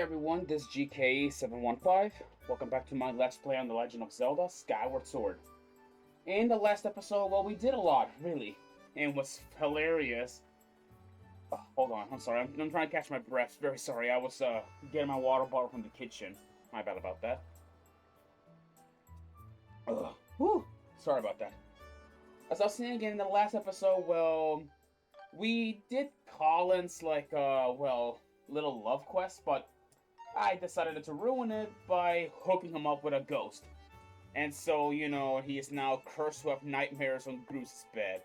everyone, this is GK715. Welcome back to my Let's Play on The Legend of Zelda, Skyward Sword. In the last episode, well, we did a lot, really. And it was hilarious. Oh, hold on, I'm sorry, I'm trying to catch my breath. Very sorry, I was getting my water bottle from the kitchen. My bad about that. Ugh. Whew. Sorry about that. As I was saying again in the last episode, well, we did Colin's, little love quest, but I decided to ruin it by hooking him up with a ghost. And so, he is now cursed to have nightmares on Bruce's bed.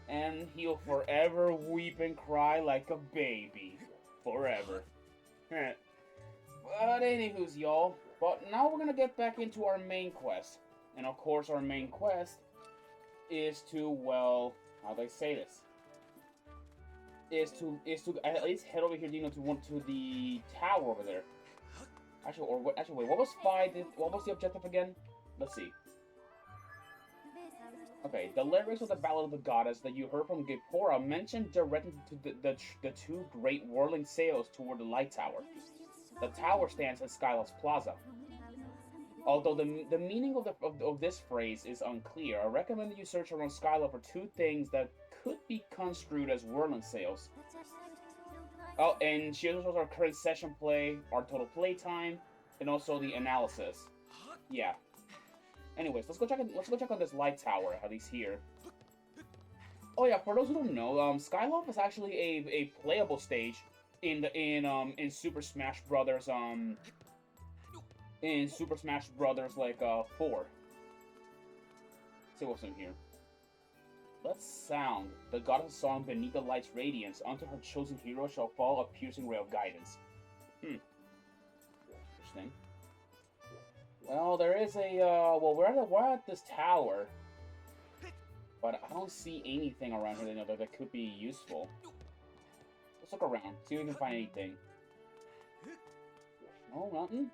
And he'll forever weep and cry like a baby. Forever. But anywho's, y'all. But now we're gonna get back into our main quest. And of course, our main quest is to, well, how do I say this? Is to at least head over here, to the tower over there. Actually, wait, what was the objective again? Let's see. Okay, the lyrics of the Ballad of the Goddess that you heard from Gipora mentioned directly to the two great whirling sails toward the light tower. The tower stands at Skyloft's Plaza. Although the meaning of this phrase is unclear, I recommend that you search around Skyloft for two things that could be construed as whirling sails. Oh, and she also shows our current session play, our total play time, and also the analysis. Yeah. Anyways, let's go check on this light tower, at least here. Oh yeah, for those who don't know, Skyloft is actually a playable stage in Super Smash Brothers in Super Smash Brothers 4. Let's see what's in here. Let's sound the goddess' song beneath the light's radiance. Unto her chosen hero shall fall a piercing ray of guidance. Interesting. Well, there is a we're at this tower, but I don't see anything around here that could be useful. Let's look around, see if we can find anything. Oh, nothing.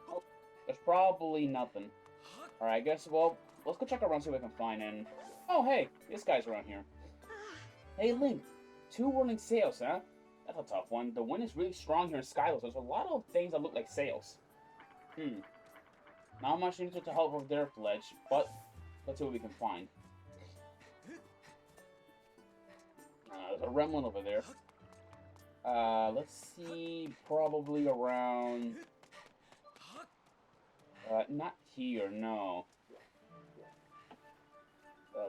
Oh, there's probably nothing. Alright, I guess, well, let's go check around, see what we can find, and... Oh, hey, this guy's around here. Hey, Link, two whirling sails, huh? That's a tough one. The wind is really strong here in Skyloft. There's a lot of things that look like sails. Not much needed to help with their pledge, but let's see what we can find. There's a remnant over there. Let's see, probably around... not here, no.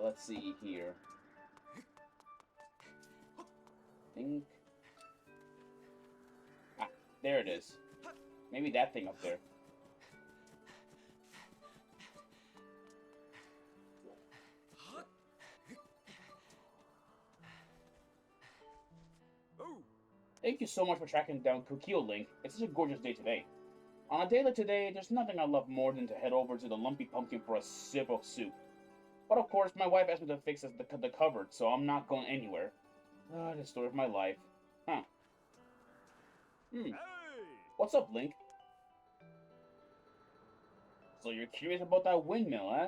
Let's see here. Think... Ah, there it is. Maybe that thing up there. Thank you so much for tracking down Kukio, Link. It's such a gorgeous day today. On a day like today, there's nothing I love more than to head over to the Lumpy Pumpkin for a sip of soup. But of course, my wife asked me to fix the cupboard, so I'm not going anywhere. The story of my life. Huh. Hey! What's up, Link? So you're curious about that windmill, eh?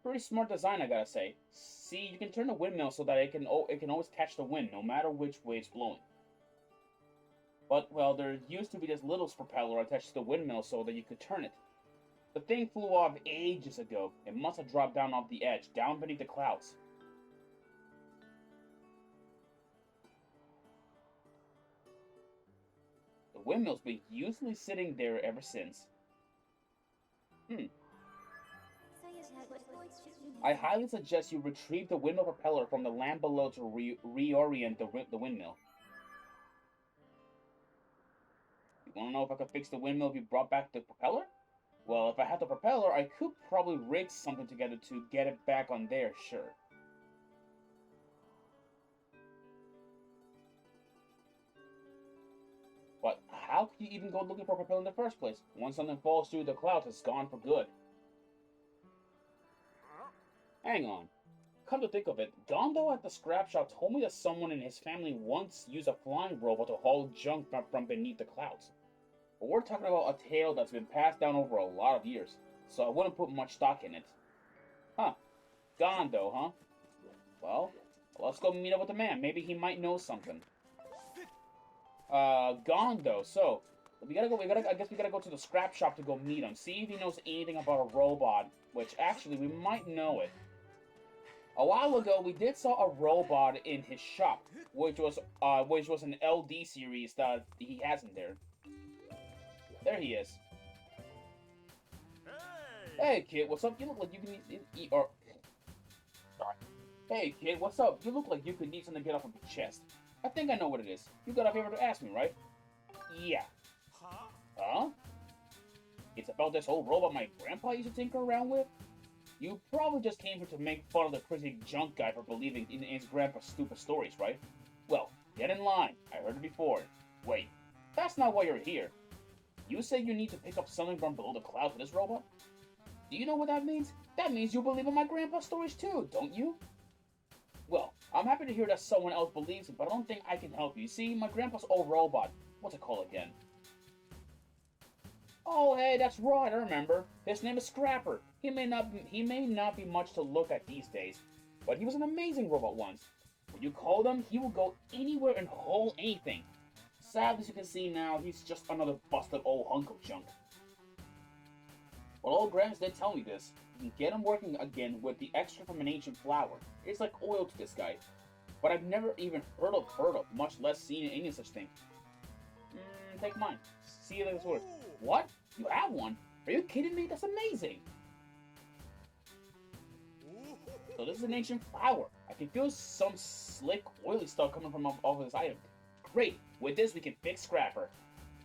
Pretty smart design, I gotta say. See, you can turn the windmill so that it can always catch the wind, no matter which way it's blowing. But, well, there used to be this little propeller attached to the windmill so that you could turn it. The thing flew off ages ago. It must have dropped down off the edge, down beneath the clouds. The windmill's been usually sitting there ever since. I highly suggest you retrieve the windmill propeller from the land below to reorient the windmill. You wanna know if I could fix the windmill if you brought back the propeller? Well, if I had the propeller, I could probably rig something together to get it back on there, sure. But how could you even go looking for a propeller in the first place? Once something falls through the clouds, it's gone for good. Hang on. Come to think of it, Gondo at the scrap shop told me that someone in his family once used a flying robot to haul junk from beneath the clouds. But we're talking about a tale that's been passed down over a lot of years, so I wouldn't put much stock in it. Huh. Gondo, huh? Well, let's go meet up with the man. Maybe he might know something. Gone though. So we gotta go. I guess we gotta go to the scrap shop to go meet him. See if he knows anything about a robot. Which actually we might know it. A while ago, we did saw a robot in his shop, which was an LD series that he has in there. There he is. Hey kid, what's up? You look like you can eat or. Sorry. Hey kid, what's up? You look like you could need something to get off of your chest. I think I know what it is. You got a favor to ask me, right? Yeah. Huh? It's about this old robot my grandpa used to tinker around with? You probably just came here to make fun of the crazy junk guy for believing in his grandpa's stupid stories, right? Well, get in line. I heard it before. Wait, that's not why you're here. You say you need to pick up something from below the clouds with this robot? Do you know what that means? That means you believe in my grandpa's stories too, don't you? Well, I'm happy to hear that someone else believes it, but I don't think I can help you. See, my grandpa's old robot. What's it called again? Oh, hey, that's right, I remember. His name is Scrapper. He may not be much to look at these days, but he was an amazing robot once. When you called him, he will go anywhere and haul anything. Sadly, as you can see now, he's just another busted old hunk of junk. Well, old Gramps did tell me this. You can get him working again with the extra from an ancient flower. It's like oil to this guy. But I've never even heard of, much less seen any such thing. Take mine. See you later, sword. What? You have one? Are you kidding me? That's amazing! So this is an ancient flower. I can feel some slick, oily stuff coming from off of this item. Great! With this, we can fix Scrapper.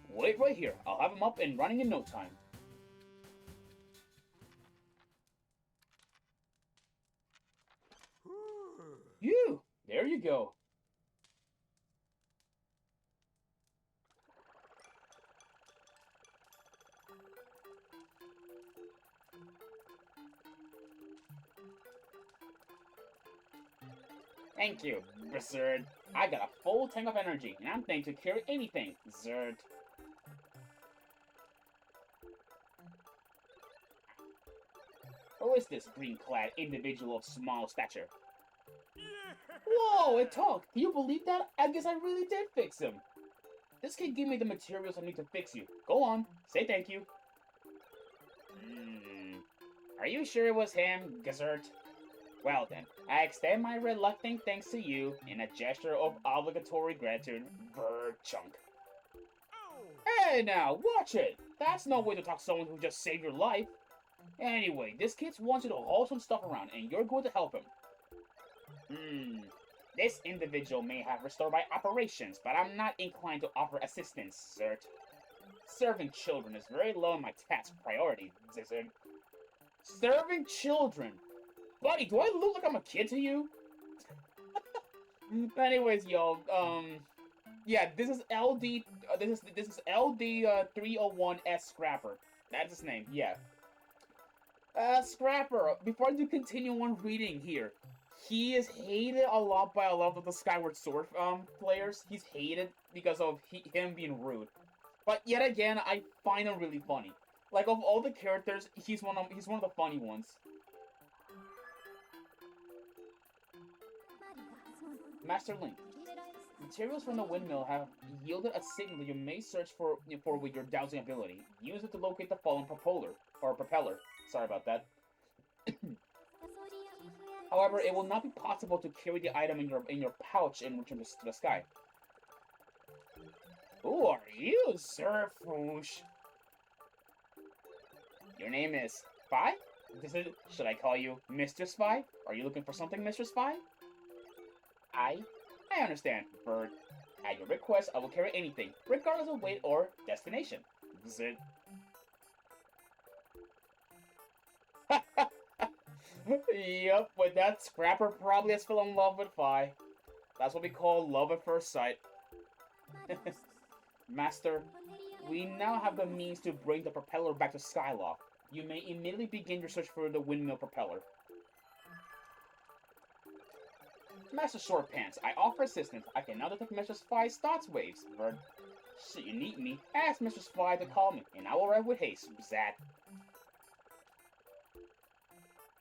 Wait right here. I'll have him up and running in no time. Phew! There you go. Thank you, Zerd. I got a full tank of energy, and I'm thinking to carry anything, Zerd. Who is this green-clad individual of small stature? Whoa, it talked! Can you believe that? I guess I really did fix him. This kid gave me the materials I need to fix you. Go on, say thank you. Are you sure it was him, Gazert? Well then, I extend my reluctant thanks to you in a gesture of obligatory gratitude, Bird Chunk. Hey now, watch it! That's no way to talk to someone who just saved your life. Anyway, this kid wants you to haul some stuff around, and you're going to help him. This individual may have restored my operations, but I'm not inclined to offer assistance, Zert. Serving children is very low on my task priority, Zizard. Serving children? Buddy, do I look like I'm a kid to you? Anyways, yo, yeah, this is LD, this is LD 301S Scrapper. That's his name, yeah. Scrapper, before I do continue on reading here, he is hated a lot by a lot of the Skyward Sword players. He's hated because of him being rude. But yet again, I find him really funny. Like, of all the characters, he's one of the funny ones. Master Link. Materials from the windmill have yielded a signal that you may search for with your dowsing ability. Use it to locate the fallen propeller. Sorry about that. However, it will not be possible to carry the item in your pouch and return to the sky. Who are you, Sir Foosh? Your name is Spy? Should I call you Mr. Spy? Are you looking for something, Mr. Spy? I understand, Bird. At your request, I will carry anything, regardless of weight or destination. Zit. Yup, with that, Scrapper probably has fallen in love with Fi. That's what we call love at first sight. Master, we now have the means to bring the propeller back to Skyloft. You may immediately begin your search for the windmill propeller. Master Short Pants, I offer assistance. I can now detect Mr. Spy's thoughts waves. Bird. Should you need me, ask Mr. Spy to call me, and I will arrive with haste. Zat.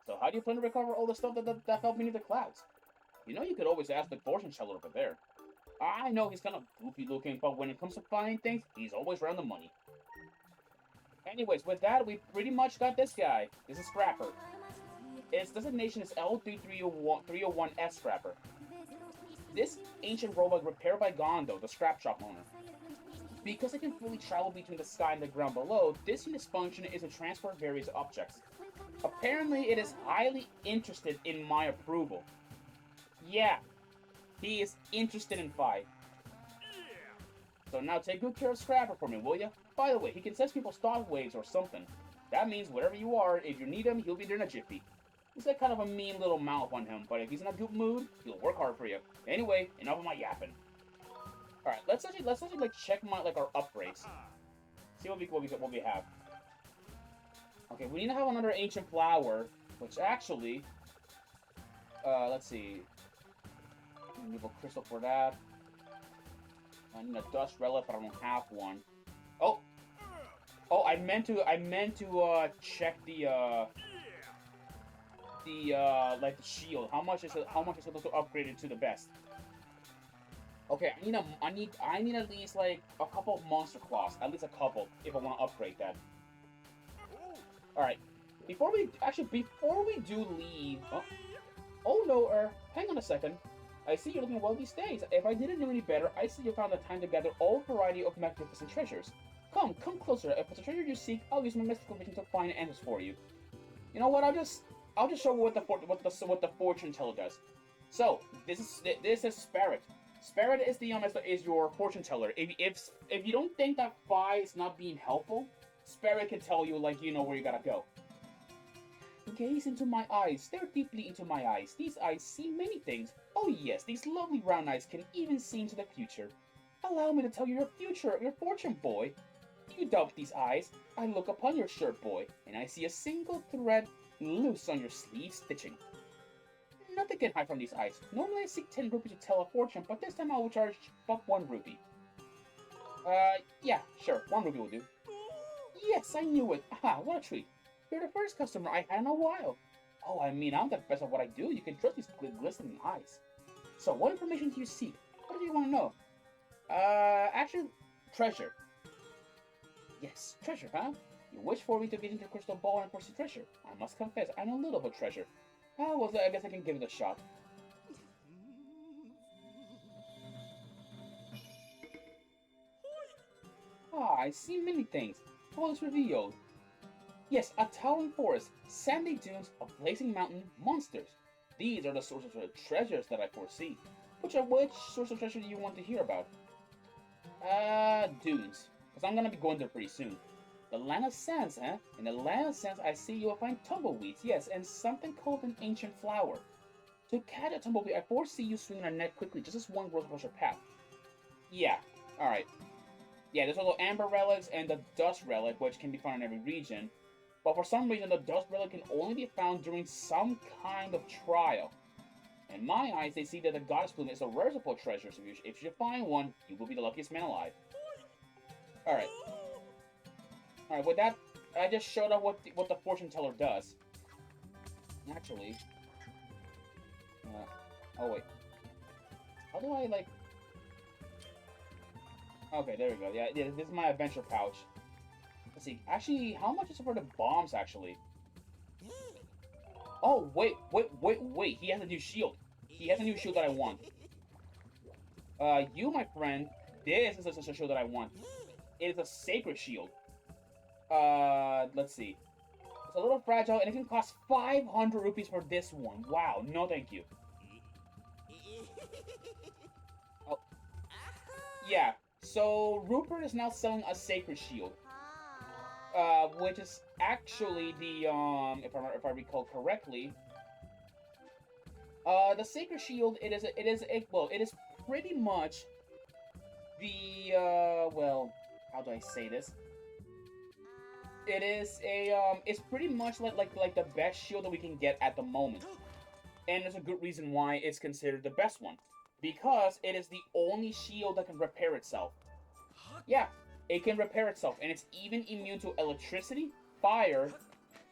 So how do you plan to recover all the stuff that fell beneath the clouds? You know you could always ask the fortune teller over there. I know he's kind of goofy looking, but when it comes to finding things, he's always around the money. Anyways, with that, we pretty much got this guy. This is Scrapper. Its designation is L3301S Scrapper. This ancient robot repaired by Gondo, the scrap shop owner. Because it can fully travel between the sky and the ground below, this unit's function is to transport various objects. Apparently, it is highly interested in my approval. Yeah, he is interested in Fi. So now take good care of Scrapper for me, will ya? By the way, he can sense people's thought waves or something. That means wherever you are, if you need him, he'll be there in a jiffy. He's got kind of a mean little mouth on him, but if he's in a good mood, he'll work hard for you. Anyway, enough of my yapping. All right, let's actually like check our upgrades. See what we have. Okay, we need to have another ancient flower, which actually, let's see. I need a crystal for that. I need a dust relic, but I don't have one. Oh, I meant to check the like the shield. How much is it supposed to upgrade it to the best? Okay, I need at least like a couple of monster claws, at least a couple, if I want to upgrade that. All right, before we do leave. Oh no, hang on a second. I see you're looking well these days. If I didn't know any better, I see you found the time to gather all variety of magnificent treasures. Come closer. If it's a treasure you seek, I'll use my mystical vision to find answers for you. You know what? I'll just show you what the fortune teller does. So this is Spirit. Spirit is is your fortune teller. If you don't think that Fi is not being helpful, Spirit can tell you like where you gotta go. Gaze into my eyes. Stare deeply into my eyes. These eyes see many things. Oh yes, these lovely brown eyes can even see into the future. Allow me to tell you your future, your fortune, boy. You doubt these eyes. I look upon your shirt, boy, and I see a single thread loose on your sleeve stitching. Nothing can hide from these eyes. Normally I seek 10 rupees to tell a fortune, but this time I will charge but 1 rupee. Yeah, sure, 1 rupee will do. Yes, I knew it. Aha, what a treat. You're the first customer I had in a while. Oh, I mean, I'm the best at what I do. You can trust these glistening eyes. So, what information do you seek? What do you want to know? Actually, treasure. Yes, treasure, huh? You wish for me to get into the crystal ball and pursue treasure. I must confess, I know little about treasure. Oh, well, I guess I can give it a shot. Ah, I see many things. All is revealed. Yes, a towering forest, sandy dunes, a blazing mountain, monsters. These are the sources of the treasures that I foresee. Which source of treasure do you want to hear about? Dunes. Because I'm gonna be going there pretty soon. The land of sands, eh? In the land of sands, I see you will find tumbleweeds, yes, and something called an ancient flower. To catch a tumbleweed, I foresee you swinging a net quickly, just as one grows across your path. Yeah, alright. Yeah, there's also amber relics and the dust relic, which can be found in every region. But for some reason, the dust relic can only be found during some kind of trial. In my eyes, they see that the goddess plume is a rarable treasure, so if you find one, you will be the luckiest man alive. Alright. Alright, with that, I just showed up what the fortune teller does. Actually... oh wait. How do I, like... Okay, there we go. Yeah, this is my adventure pouch. Let's see. Actually, how much is it for the bombs, actually? Oh, wait. He has a new shield. He has a new shield that I want. You, my friend, this is a shield that I want. It is a sacred shield. Let's see. It's a little fragile, and it can cost 500 rupees for this one. Wow, no thank you. Oh. Yeah, so Rupert is now selling a sacred shield. Which is actually the, if I recall correctly, the sacred shield, it is pretty much the, well, how do I say this? It is it's pretty much like the best shield that we can get at the moment. And there's a good reason why it's considered the best one. Because it is the only shield that can repair itself. Yeah, it can repair itself, and it's even immune to electricity, fire,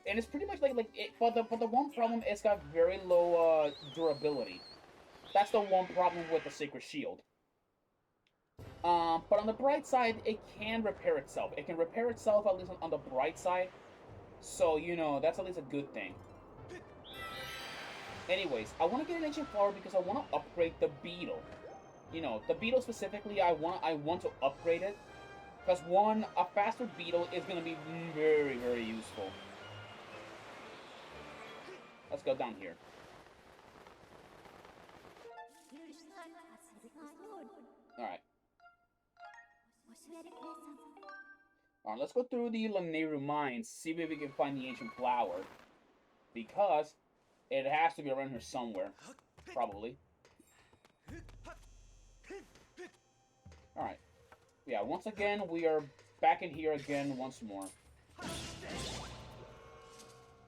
and it's pretty much like it. But the one problem, it's got very low durability. That's the one problem with the Sacred Shield. But on the bright side, it can repair itself. It can repair itself, at least on the bright side. So, you know, that's at least a good thing. Anyways, I want to get an ancient flower because I want to upgrade the beetle. You know, the beetle specifically, I want to upgrade it. Because one, a faster beetle is going to be very, very useful. Let's go down here. Alright. Alright, let's go through the Laneru mines, see if we can find the ancient flower. Because it has to be around here somewhere. Probably. Alright. Yeah, once again, we are back in here again once more.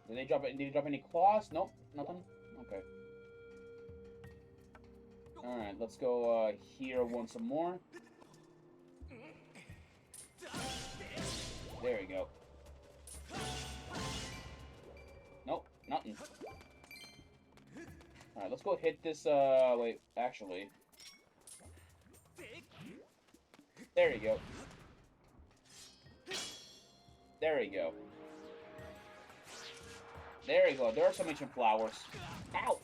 Did they drop any claws? Nope, nothing? Okay. Alright, let's go here once more. There we go. Nope, nothing. Alright, let's go hit this, wait, actually. There you go. There we go. There you go. There are some ancient flowers. Ow!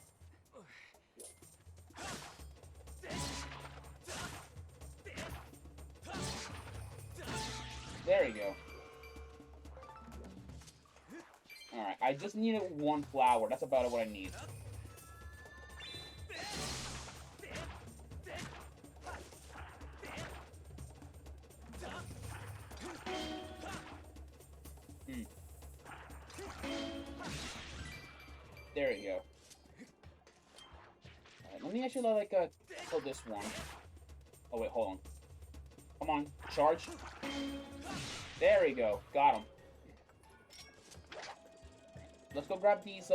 There you go. Alright, I just needed one flower. That's about what I need. There you go. Alright, let me actually kill this one. Oh wait, hold on. Come on, charge. There we go. Got him. Let's go grab these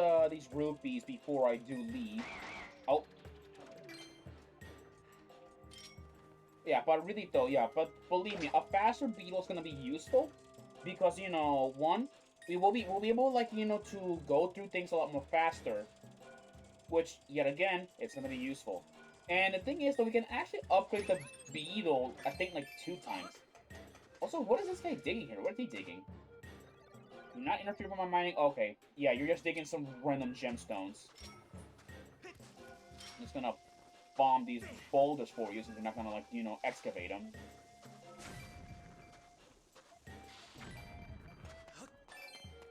rupees before I do leave. Oh. Yeah, but really though, yeah, but believe me, a faster beetle is gonna be useful because, you know, one, we'll be able, like, you know, to go through things a lot more faster, which, yet again, it's gonna be useful. And the thing is, though, we can actually upgrade the beetle, I think, like, 2 times. Also, what is this guy digging here? What is he digging? Do not interfere with my mining. Okay, yeah, you're just digging some random gemstones. I'm just gonna bomb these boulders for you, since you're not gonna, like, you know, excavate them.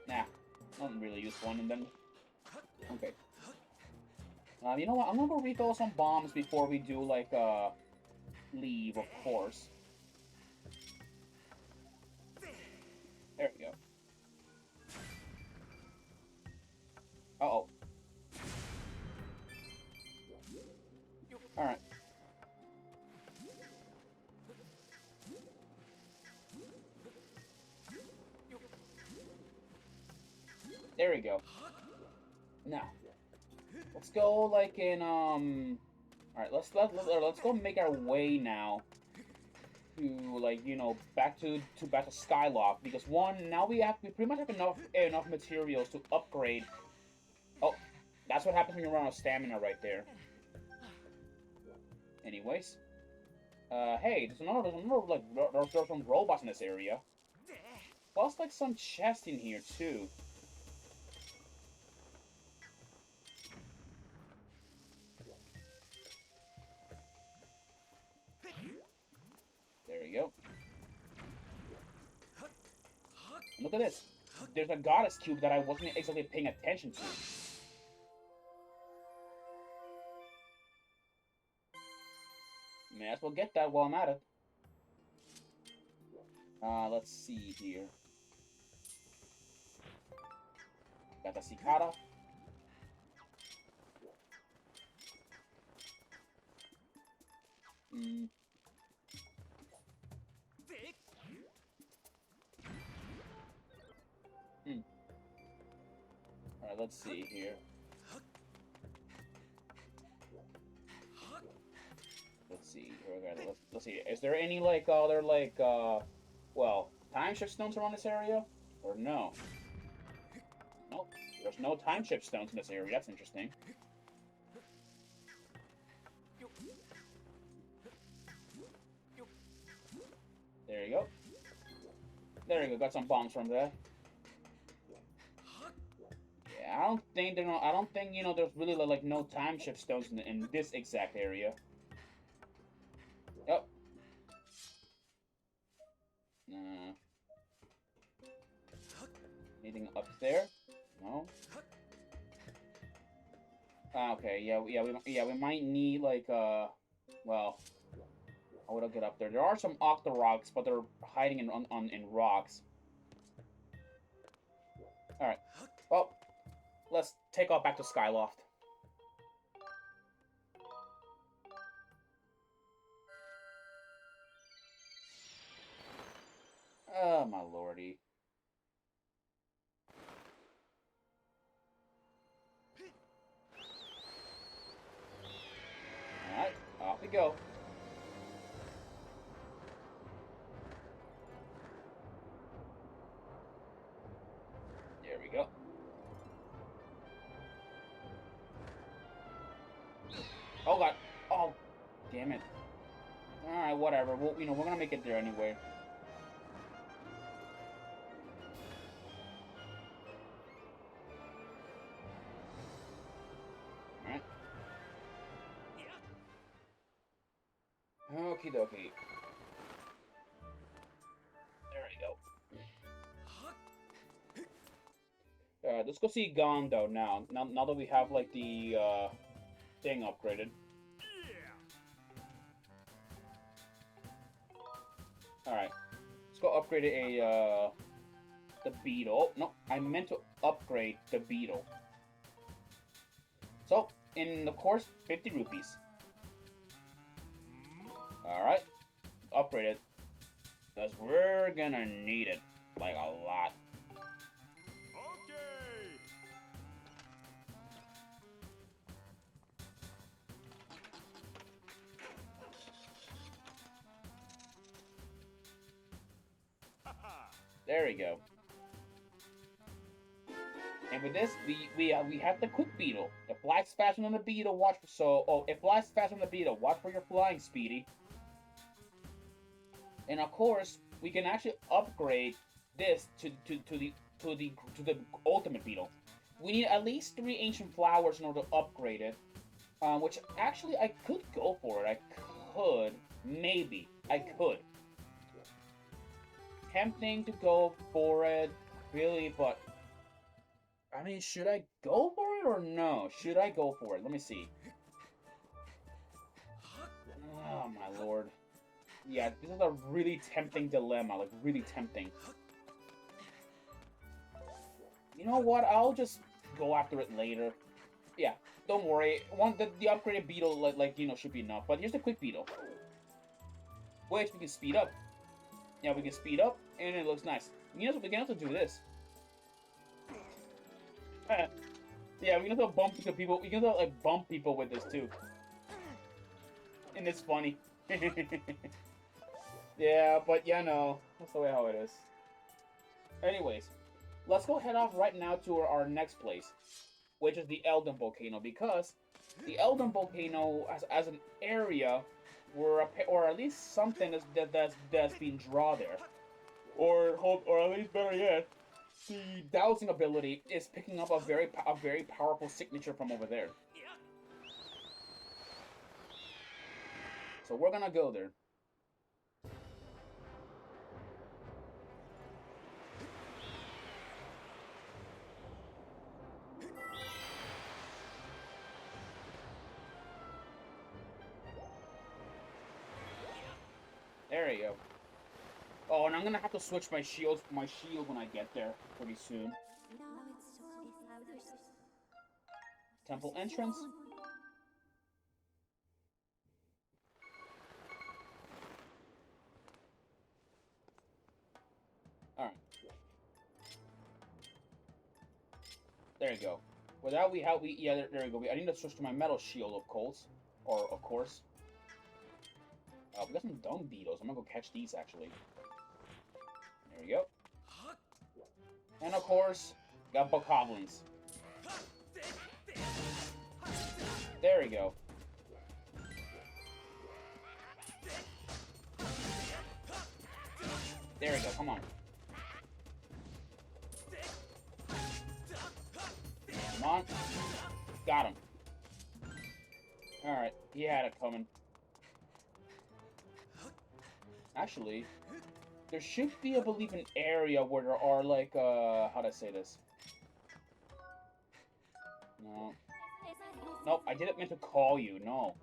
Nah, nothing really useful, and then... Okay. You know what? I'm gonna go refill some bombs before we do, like, leave, of course. There we go. Uh-oh. Alright. There we go. Now, let's go like in Alright, let's go make our way now to, like, you know, back to Skyloft, because one, now we pretty much have enough materials to upgrade. Oh, that's what happens when you run out of stamina right there. Anyways, hey, there's some robots in this area. Plus, like, some chests in here too. There we go. Look at this. There's a goddess cube that I wasn't exactly paying attention to. May as well get that while I'm at it. Let's see here. Got the cicada. Alright, let's see here. Let's see. Okay, let's see. Is there any, like, other, like, well, time shift stones around this area? Or no? Nope. There's no time shift stones in this area. That's interesting. There you go. There you go. Got some bombs from there. Yeah, I don't think there's really like no time shift stones in this exact area. Yep. Anything up there? No. Okay. Yeah. We might need like well. How would I get up there? There are some Octoroks, but they're hiding in rocks. Alright. Well, let's take off back to Skyloft. Oh, my lordy. Alright, off we go. There we go. Oh god. Oh, damn it. Alright, whatever. We're gonna make it there anyway. Alright. Okie dokie. There we go. Let's go see Gondo now. Now that we have like the thing upgraded. Alright. Let's go upgrade the beetle. No, I meant to upgrade the beetle. So, in the course, 50 rupees. Alright. Upgrade it. Because we're gonna need it. Like, a lot. There we go. And with this, we have the quick beetle. It flies faster than the beetle. Watch it flies faster than the beetle. Watch where you're flying, Speedy. And of course, we can actually upgrade this to the ultimate beetle. We need at least 3 ancient flowers in order to upgrade it. Which actually I could go for it. Maybe I could. Tempting to go for it, really, but I mean, should I go for it or no? Should I go for it? Let me see. Oh my lord. Yeah, this is a really tempting dilemma, like really tempting. You know what? I'll just go after it later. Yeah, don't worry. The upgraded beetle, should be enough. But here's the quick beetle, which we can speed up. Yeah, we can speed up, and it looks nice. We can also do this. Yeah, we can also bump into people. We can also like bump people with this too, and it's funny. Yeah, but yeah, no, that's the way how it is. Anyways, let's go head off right now to our next place, which is the Elden Volcano, because the Elden Volcano as an area, or at least something that's being drawn there, or at least better yet, the dowsing ability is picking up a very powerful signature from over there. So we're gonna go there. There you go. Oh, and I'm gonna have to switch my shield when I get there pretty soon. Temple entrance. Alright. There you go. Without there you go. I need to switch to my metal shield, of course. Of course. We got some dung beetles. I'm gonna go catch these, actually. There we go. And of course, got bokoblins. There we go. There we go, come on. Come on. Got him. Alright, he had it coming. Actually, there should be, I believe, an area where there are, like, how do I say this? No. Nope, I didn't mean to call you, no.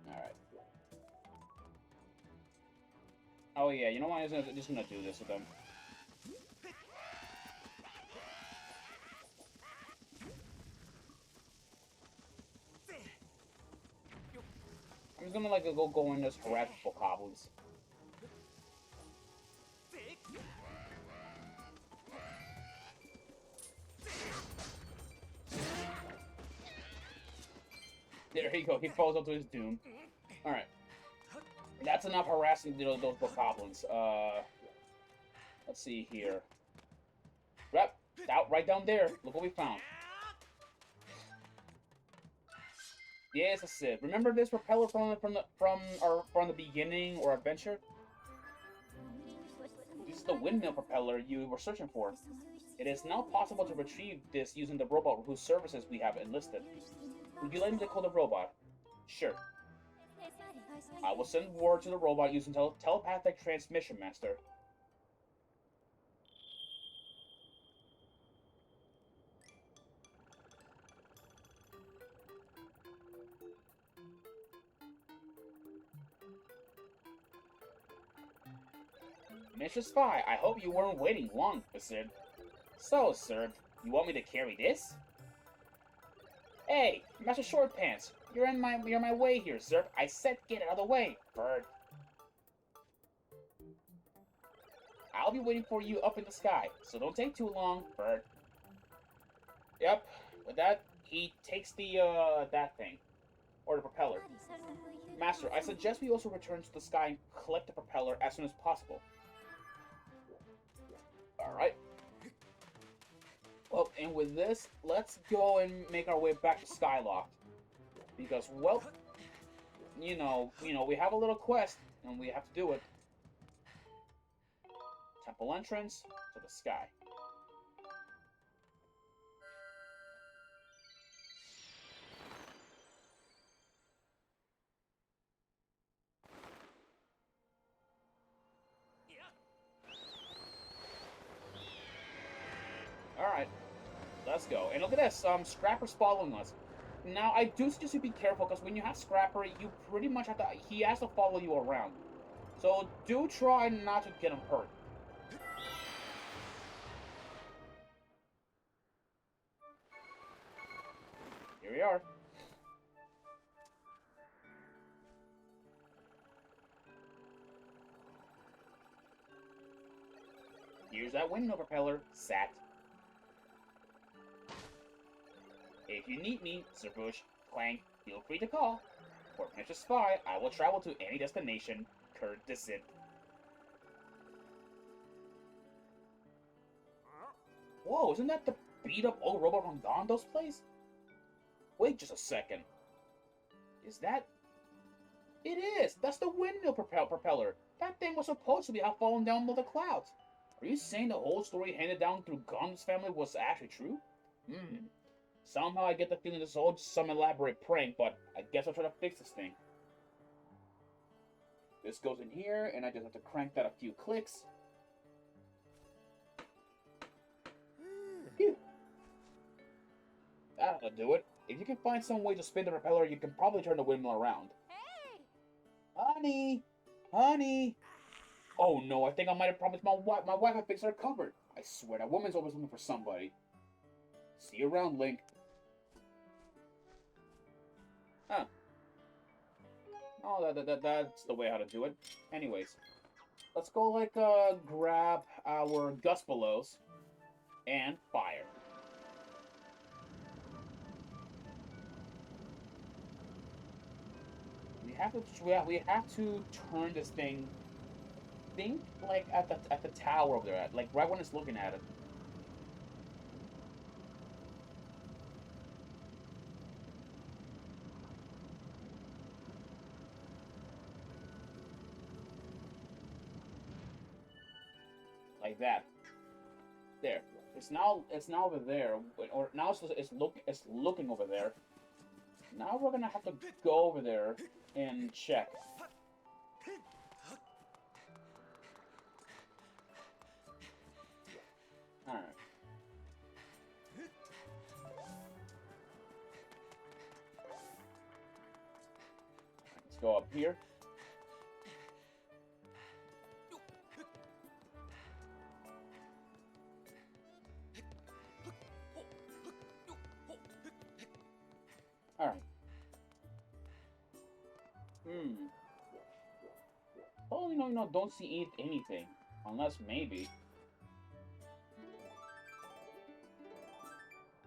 Alright. Oh yeah, you know what? I'm just gonna do this with them. I'm just gonna like go in this harass people goblins. There you go. He falls up to his doom. All right, that's enough harassing those goblins. Let's see here. Right down there. Look what we found. Yeah, it's a Civ. Remember this propeller from the beginning or adventure? This is the windmill propeller you were searching for. It is now possible to retrieve this using the robot whose services we have enlisted. Would you like me to call the robot? Sure. I will send word to the robot using telepathic transmission, Master. Mr. Spy, I hope you weren't waiting long, Sid. So, sir, you want me to carry this? Hey, Master Short Pants, you're in my way here, sir. I said get out of the way, bird. I'll be waiting for you up in the sky, so don't take too long, bird. Yep, with that, he takes the, that thing. Or the propeller. Master, I suggest we also return to the sky and collect the propeller as soon as possible. Alright. Well, and with this, let's go and make our way back to Skyloft. Because, well, you know, we have a little quest, and we have to do it. Temple entrance to the sky. Alright, let's go. And look at this, Scrapper's following us. Now, I do suggest you be careful, because when you have Scrapper, you pretty much have to, he has to follow you around. So, do try not to get him hurt. Here we are. Here's that windmill propeller, sat. If you need me, Sir Bush, Clank, feel free to call. For Mr. Spy, I will travel to any destination, Kurt Descent. Whoa, isn't that the beat-up old robot from Gondo's place? Wait just a second. Is that... It is! That's the windmill propeller! That thing was supposed to have fallen down below the clouds. Are you saying the whole story handed down through Gondo's family was actually true? Somehow I get the feeling this is all just some elaborate prank, but I guess I'll try to fix this thing. This goes in here, and I just have to crank that a few clicks. Phew. That'll do it. If you can find some way to spin the propeller, you can probably turn the windmill around. Hey! Honey! Honey! Oh no, I think I might have promised my wife a fix her cupboard. I swear, that woman's always looking for somebody. See you around, Link. Huh. Oh, that's the way how to do it. Anyways, let's go, like, grab our Guspelos and fire. We we have to turn this thing. Think like at the tower over there, like right when it's looking at it. Like that. There. It's now over there, or now it's looking over there. Now we're gonna have to go over there and check. All right. Let's go up here. All right. Oh, don't see anything. Unless maybe.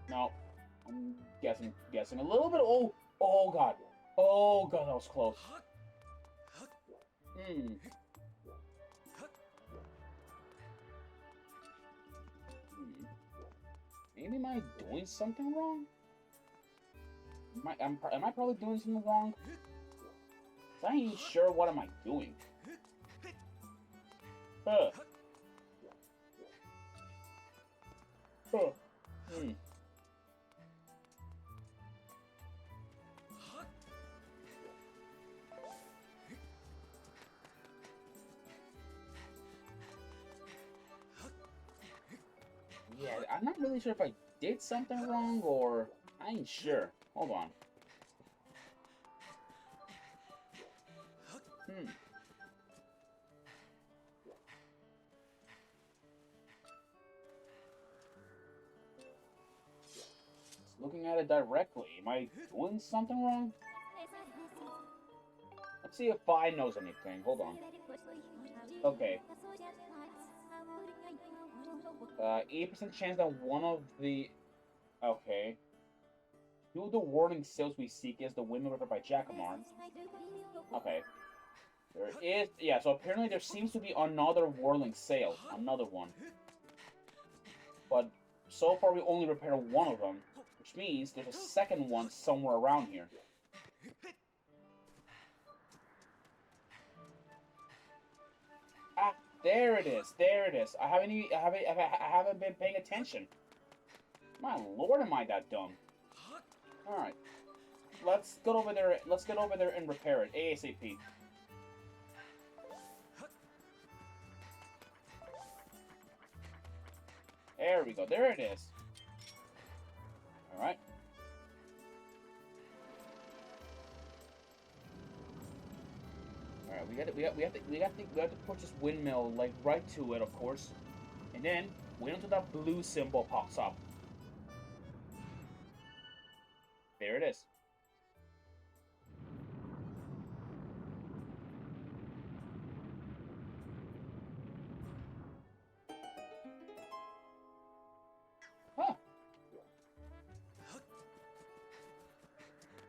No. I'm guessing a little bit. Oh god. Oh god, that was close. Maybe am I doing something wrong? Am I probably doing something wrong? 'Cause I ain't sure what am I doing. Huh. Huh. Yeah, I'm not really sure if I did something wrong or I ain't sure. Hold on. Looking at it directly, am I doing something wrong? Let's see if Fi knows anything. Hold on. Okay. 80% chance that one of the... Okay. Two of the warning sails we seek is the Windmill River by Jackamar. Okay. There is... Yeah, so apparently there seems to be another whirling sail. Another one. But so far we only repaired one of them. Which means there's a second one somewhere around here. Ah, there it is. There it is. I haven't been paying attention. My lord, am I that dumb? All right. Let's get over there. Let's get over there and repair it ASAP. There we go. There it is. All right. All right. We have to push this windmill like right to it, of course, and then wait until that blue symbol pops up. There it is. Huh.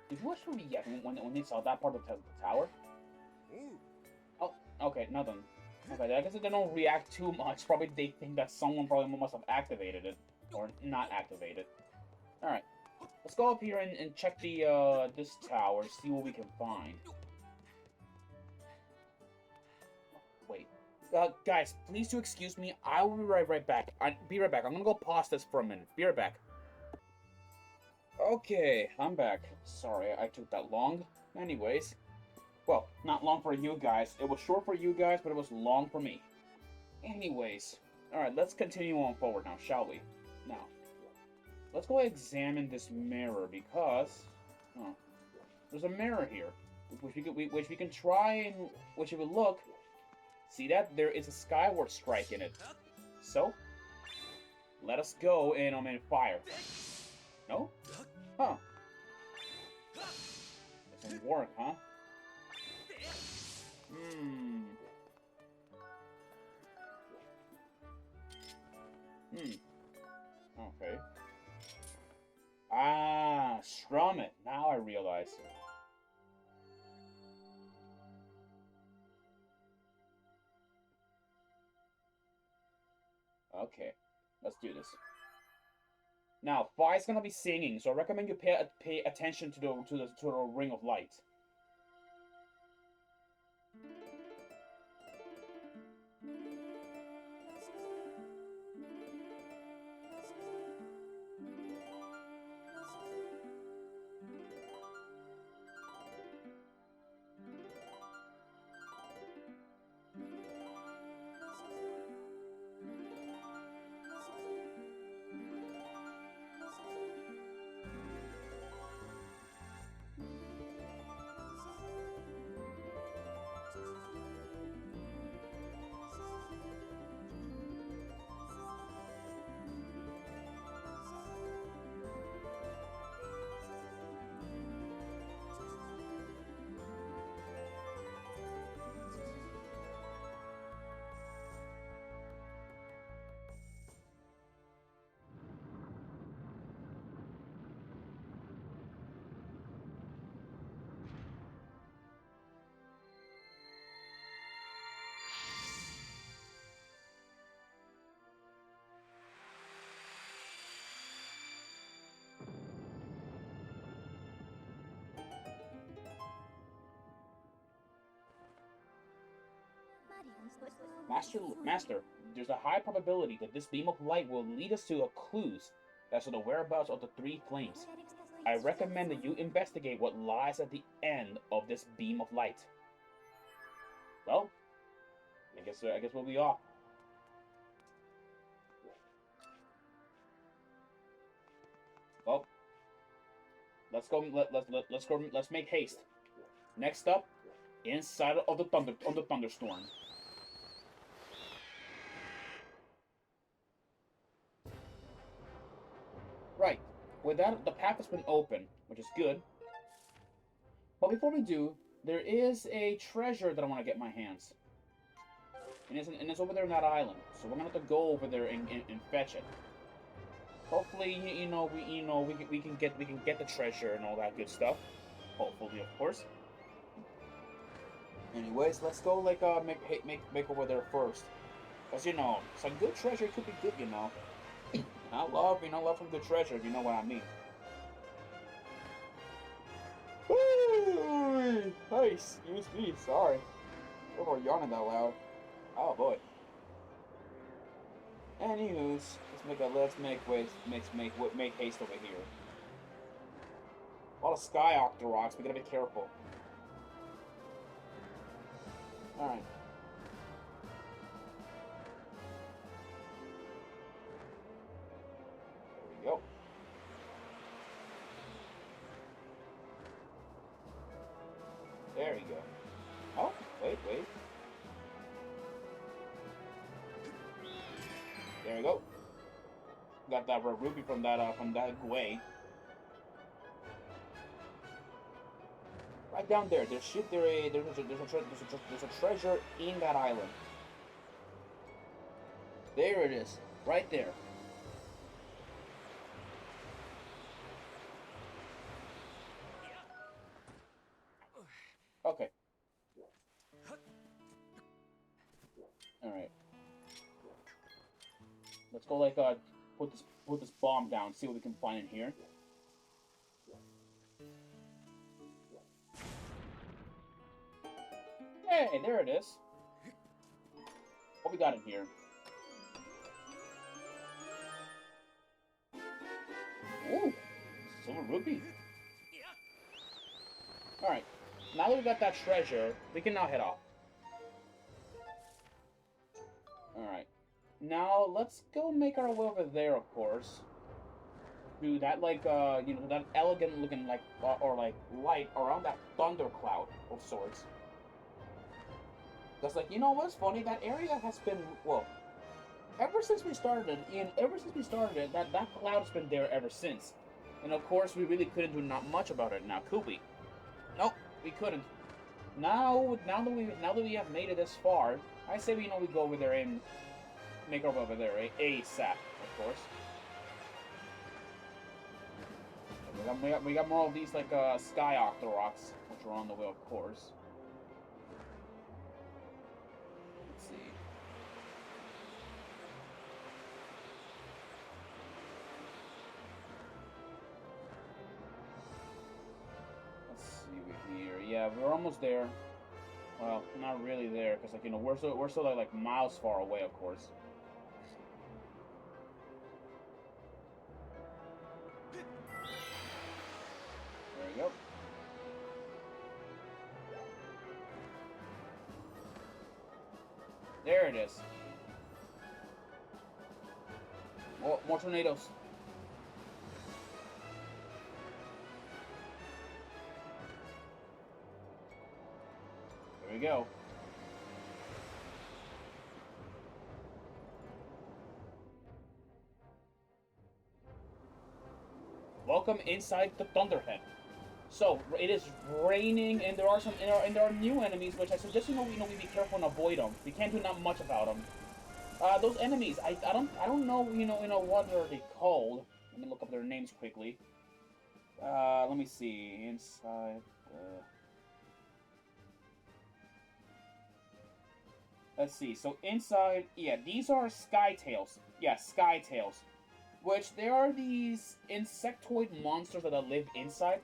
Did you watch me yet when they saw that part of the tower? Oh, okay, nothing. Okay, I guess they don't react too much. Probably they think that someone probably must have activated it. Or not activated. Alright. Let's go up here and check the this tower, see what we can find. Wait. Guys, please do excuse me. I will be right back. Be right back. I'm gonna go pause this for a minute. Be right back. Okay, I'm back. Sorry I took that long. Anyways. Well, not long for you guys. It was short for you guys, but it was long for me. Anyways. Alright, let's continue on forward now, shall we? Now. Let's go examine this mirror because there's a mirror here, which we can try and if we look, see that there is a Skyward strike in it. So let us go and fire. No? Huh? Doesn't work, huh? Okay. Ah, strum it. Now I realize. Okay, let's do this. Now, Fi's gonna be singing, so I recommend you pay attention to the ring of light. Master, there's a high probability that this beam of light will lead us to a clues as to the whereabouts of the three flames. I recommend that you investigate what lies at the end of this beam of light. Well, I guess we'll be off. Well, let's go. Let's go. Let's make haste. Next up, inside of the thunderstorm. Right. With that, the path has been open, which is good. But before we do, there is a treasure that I want to get my hands. And it's over there on that island. So we're gonna have to go over there and fetch it. Hopefully, we can get the treasure and all that good stuff. Hopefully, of course. Anyways, let's go make over there first. Cause some good treasure could be good, I love some good treasure, if you know what I mean. Hey, excuse me, sorry. We're yawning that loud. Oh boy. Anywho's, let's make haste over here. A lot of sky octa rocks, we gotta be careful. Alright. There we go. There we go. Oh, wait. There we go. Got that ruby from that way. Right down there. There's a treasure in that island. There it is. Right there. Okay. Alright. Let's go put this bomb down, see what we can find in here. Hey, there it is. What we got in here? Ooh, silver ruby. Alright, now that we got that treasure, we can now head off. Alright. Now, let's go make our way over there, of course. To that, that elegant looking, light around that thundercloud of sorts. That's what's funny? That area has been, ever since we started it, that cloud has been there ever since. And of course, we really couldn't do not much about it now, could we? Nope, we couldn't. Now that we have made it this far, I say we go over there and make our way over there, ASAP, of course. We got more of these sky octa rocks, which are on the way, of course. Let's see. Yeah, we're almost there. Well, not really there, because, like, you know, we're still like miles far away, of course. There we go. There it is. More tornadoes. There we go. Welcome inside the Thunderhead. So it is raining, and there are and there are new enemies, which I suggest we be careful and avoid them. We can't do not much about them. Those enemies, I don't know what are they called. Let me look up their names quickly. Let me see inside. Let's see. So inside, yeah, these are Skytails. Yeah, Skytails. Which there are these insectoid monsters that live inside.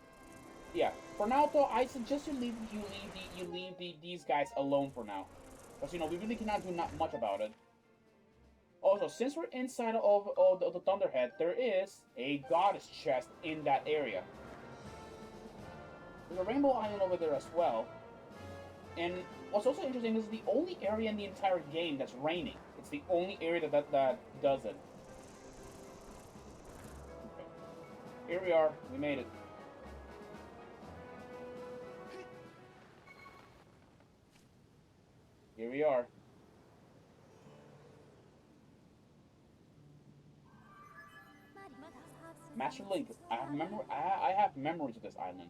Yeah. For now, though, I suggest you leave these guys alone for now, because we really cannot do not much about it. Also, since we're inside of the Thunderhead, there is a goddess chest in that area. There's a rainbow island over there as well. And what's also interesting is the only area in the entire game that's raining. It's the only area that does it. Okay. Here we are. We made it. Here we are. Master Link, I have memories of this island.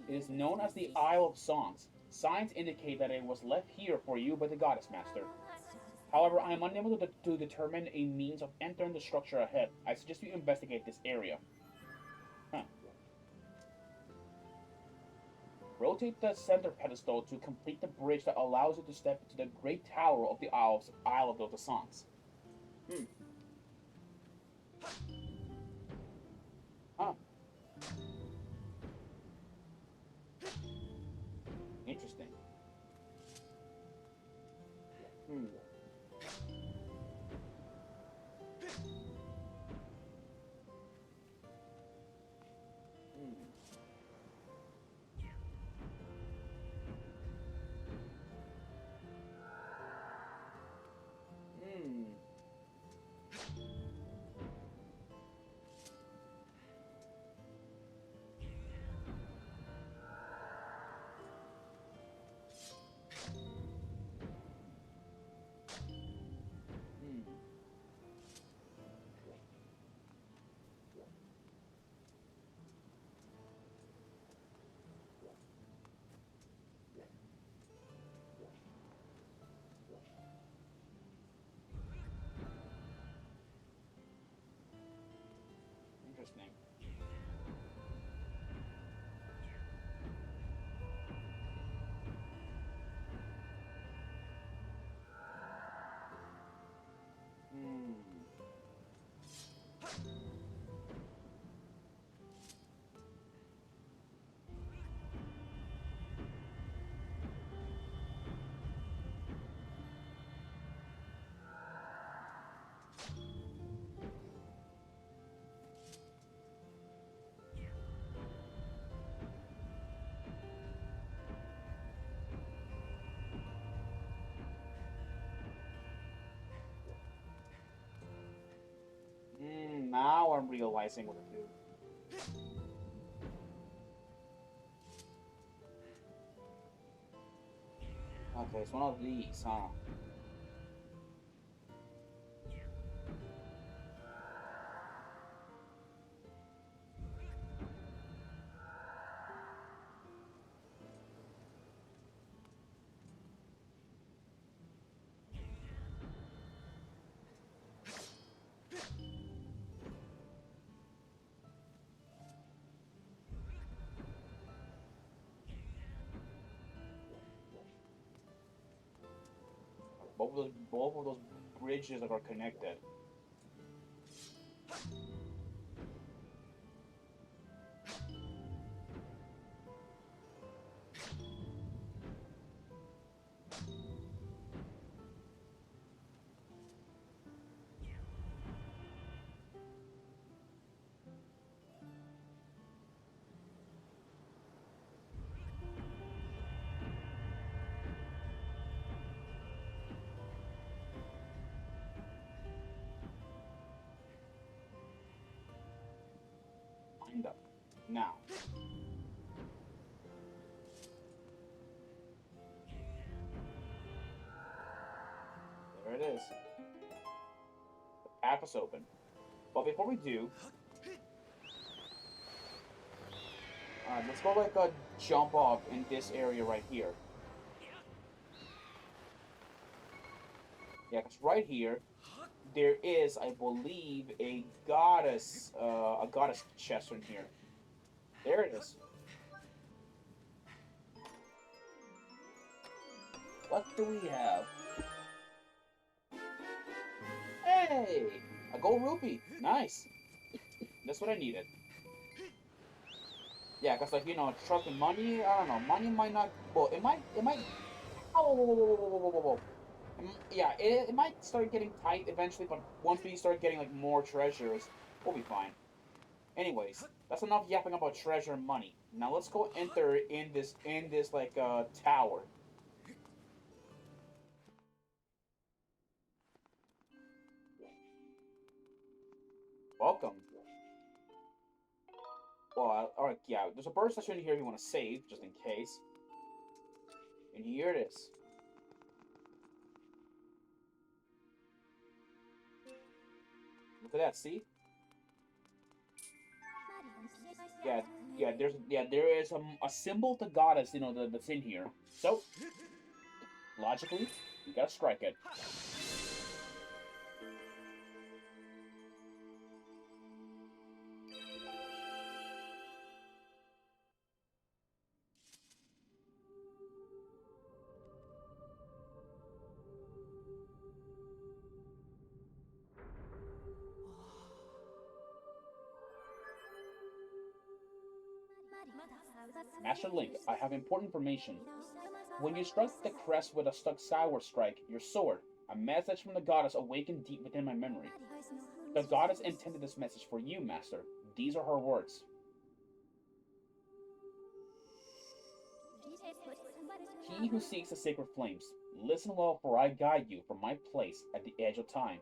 It is known as the Isle of Songs. Signs indicate that it was left here for you by the Goddess Master. However, I am unable to determine a means of entering the structure ahead. I suggest you investigate this area. Huh. Rotate the center pedestal to complete the bridge that allows you to step into the great tower of the Isle of the Songs. Hmm. Huh. Interesting. Hmm. Interesting. Now I'm realizing what to do. Okay, it's one of these, huh? Both of those bridges are connected. Now. There it is. The path is open. But before we do, let's go like a jump off in this area right here. Yeah, because right here, there is, I believe, a goddess chest in here. There it is. What do we have? Hey! A gold rupee. Nice. That's what I needed. Yeah, because, like, you know, trust in money, I don't know. Money might not... Well, it might... Oh, whoa, whoa, whoa, whoa, whoa, whoa, whoa. Yeah, it might start getting tight eventually, but once we start getting, like, more treasures, we'll be fine. Anyways, that's enough yapping about treasure and money. Now let's go enter in this like, tower. Welcome. Well, alright, yeah, there's a bird statue in here if you want to save, just in case. And here it is. Look at that, see? There is a symbol to goddess, you know, that's in here. So, logically, you gotta strike it. Master Link, I have important information. When you struck the crest with a stuck Skyward strike, your sword, a message from the goddess awakened deep within my memory. The goddess intended this message for you, Master. These are her words. He who seeks the sacred flames, listen well, for I guide you from my place at the edge of time.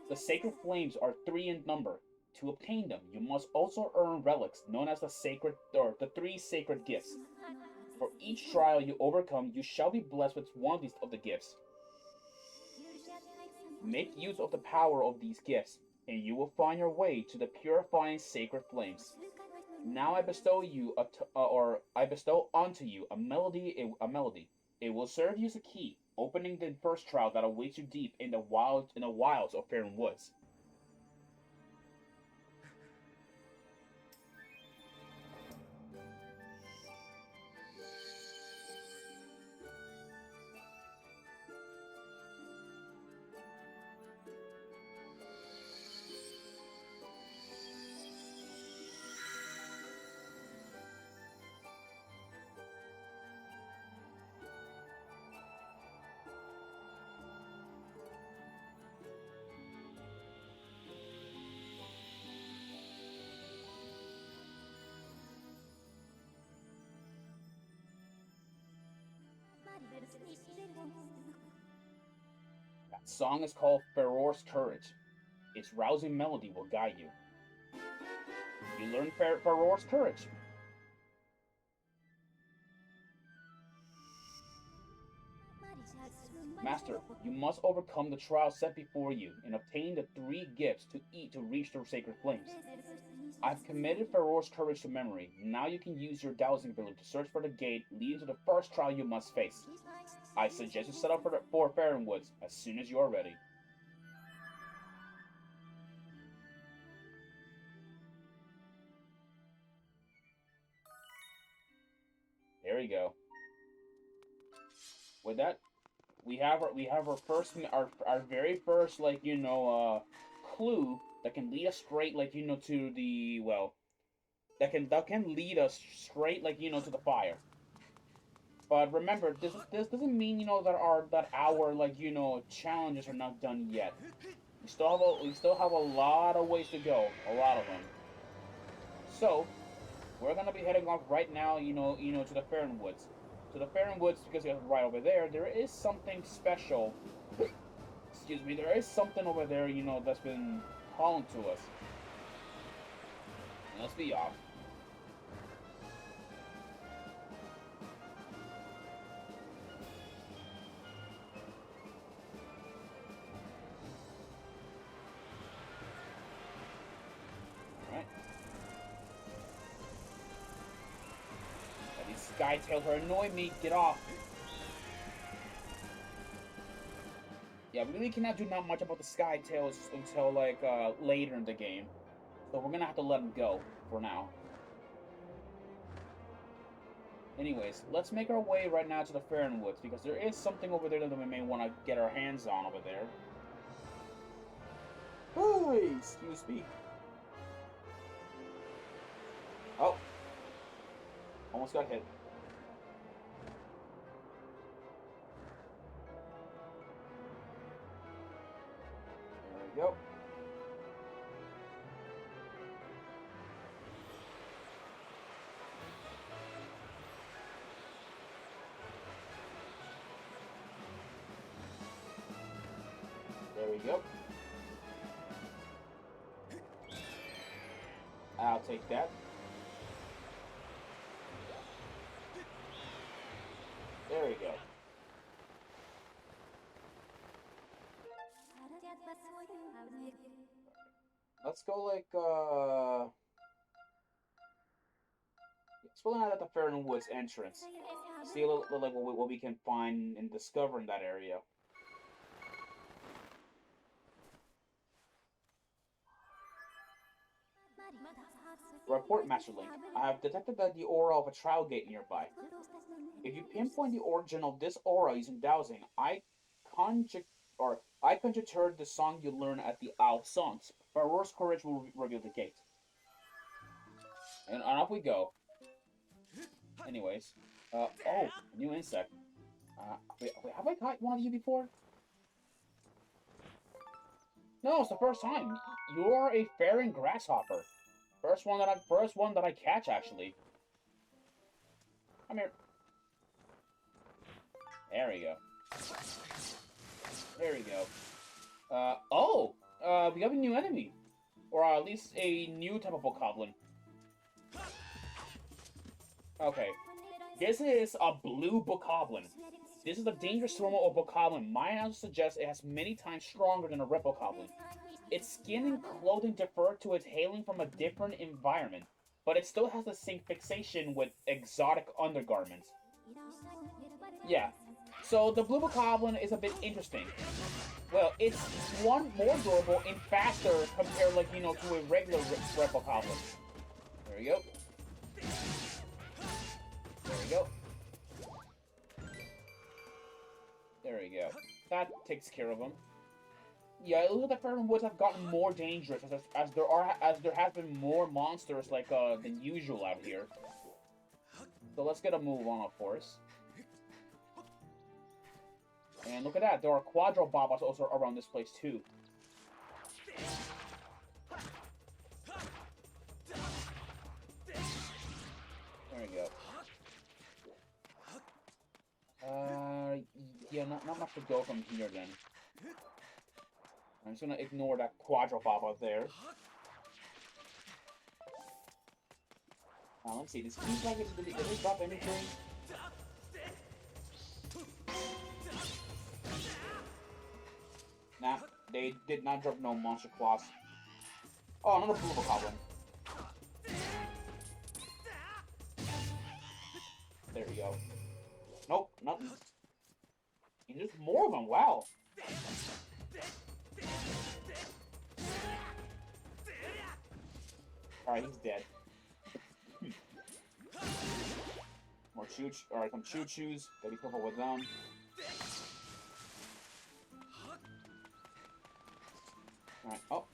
The sacred flames are 3 in number. To obtain them, you must also earn relics known as the 3 sacred gifts. For each trial you overcome, you shall be blessed with one of the gifts. Make use of the power of these gifts, and you will find your way to the purifying sacred flames. Now I bestow onto you a melody. It will serve you as a key, opening the first trial that awaits you deep in the wilds of Faron Woods. That song is called Feror's Courage. Its rousing melody will guide you. You learn Feror's Courage. Master, you must overcome the trial set before you and obtain the 3 gifts to eat to reach the sacred flames. I've committed Feror's Courage to memory. Now you can use your dowsing ability to search for the gate leading to the first trial you must face. I suggest you set up for Faron Woods as soon as you are ready. There you go. With that, we have our very first, like, you know, clue that can lead us straight, like, you know, to the, well, that can lead us straight, like, you know, to the fire. But remember, this doesn't mean, you know, that our like, you know, challenges are not done yet. We still have a lot of ways to go, a lot of them. So, we're gonna be heading off right now, you know, to the Faron Woods. To the Faron Woods, because right over there is something special. Excuse me, there is something over there, you know, that's been calling to us. Let's be off. Alright. These Skytails are annoying me. Get off. Yeah, we really cannot do not much about the Skytails until, like, later in the game. So we're gonna have to let them go for now. Anyways, let's make our way right now to the Faron Woods, because there is something over there that we may want to get our hands on over there. Hey, excuse me. Oh. Almost got hit. There we go. There we go. I'll take that. There we go. Let's go like, let's go out at the Faron Woods entrance. See a little like what we can find and discover in that area. Report, Master Link. I have detected that the aura of a trial gate nearby. If you pinpoint the origin of this aura using dowsing, I conjecture the song you learn at the Owl Songs. Aurora's courage will reveal the gate. And off we go. Anyways, oh, new insect. Wait, have I caught one of you before? No, it's the first time. You're a Faron grasshopper. First one that I catch, actually. Come here. There we go. There we go. We have a new enemy. Or at least a new type of bokoblin. Okay. This is a blue bokoblin. This is a dangerous form of bokoblin. My analysis suggests it has many times stronger than a red bokoblin. Its skin and clothing differ to its hailing from a different environment, but it still has the same fixation with exotic undergarments. Yeah, so the blue bokoblin is a bit interesting. Well, it's one more durable and faster compared, like, you know, to a regular red bokoblin. There we go. There we go. There we go. That takes care of him. Yeah, it looks like the Faron Woods have gotten more dangerous as there has been more monsters like than usual out here. So let's get a move on, of course. And look at that, there are Quadro Babas also around this place too. There we go. Yeah, not much to go from here then. I'm just gonna ignore that Quadro Baba there. Let's see, does they drop anything? Nah, they did not drop no monster claws. Oh, another blue bokoblin. There we go. Nope, nothing. There's more of them, wow. Alright, he's dead. More alright, some choo-choos. Gotta be careful with them. Alright, oh.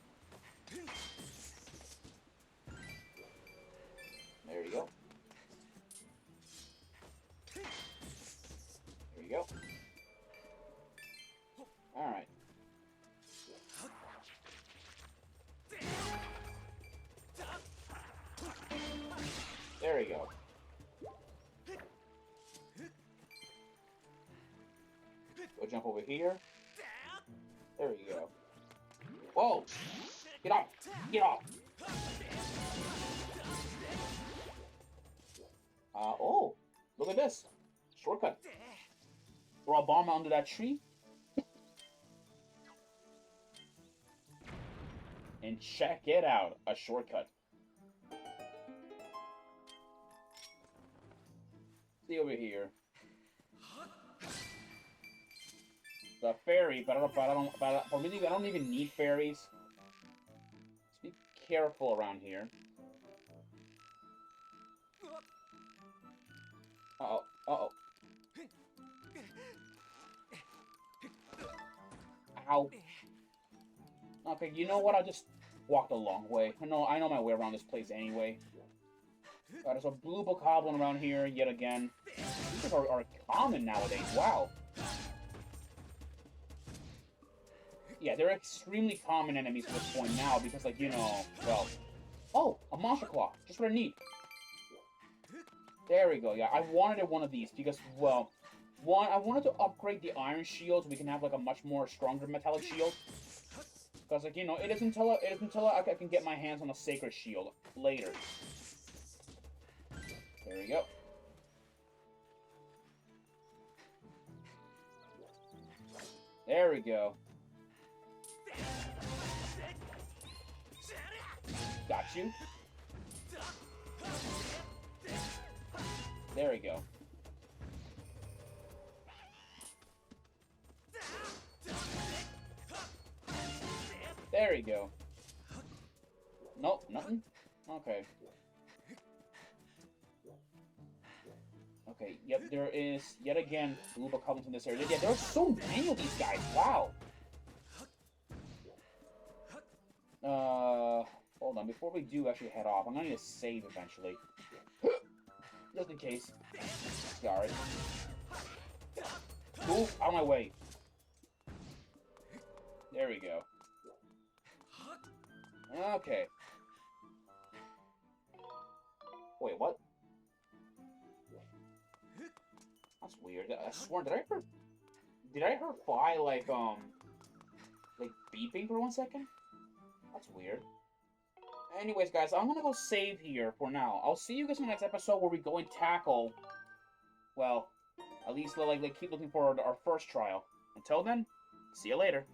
There you go. There you go. Alright. There we go. Go jump over here. There we go. Whoa! Get off! Get off! Oh, look at this. Shortcut. Throw a bomb under that tree. And check it out. A shortcut. See over here. The fairy, but for me, I don't even need fairies. Just be careful around here. Uh-oh, uh-oh. Ow. Okay, you know what? I just walked a long way. I know my way around this place anyway. There's a blue bokoblin around here yet again. These are common nowadays. Wow. Yeah, they're extremely common enemies at this point now because, like, you know, well... Oh, a monster claw. Just what I need. There we go. Yeah, I wanted one of these because, well... One, I wanted to upgrade the iron shield so we can have, like, a much more stronger metallic shield. Because, like, you know, it is until I can get my hands on a sacred shield later. There we go. There we go. Got you. There we go. There we go. Nope, nothing? Okay. Okay, yep, there is, yet again, blue bokoblins in this area. Yeah, there are so many of these guys, wow! Hold on, before we do actually head off, I'm gonna need to save eventually. Just in case. Sorry. Ooh, out of my way. There we go. Okay. Wait, what? That's weird. I swear, did I hear fly, like beeping for 1 second? That's weird. Anyways, guys, I'm gonna go save here for now. I'll see you guys in the next episode where we go and tackle, well, at least, like keep looking for our first trial. Until then, see you later.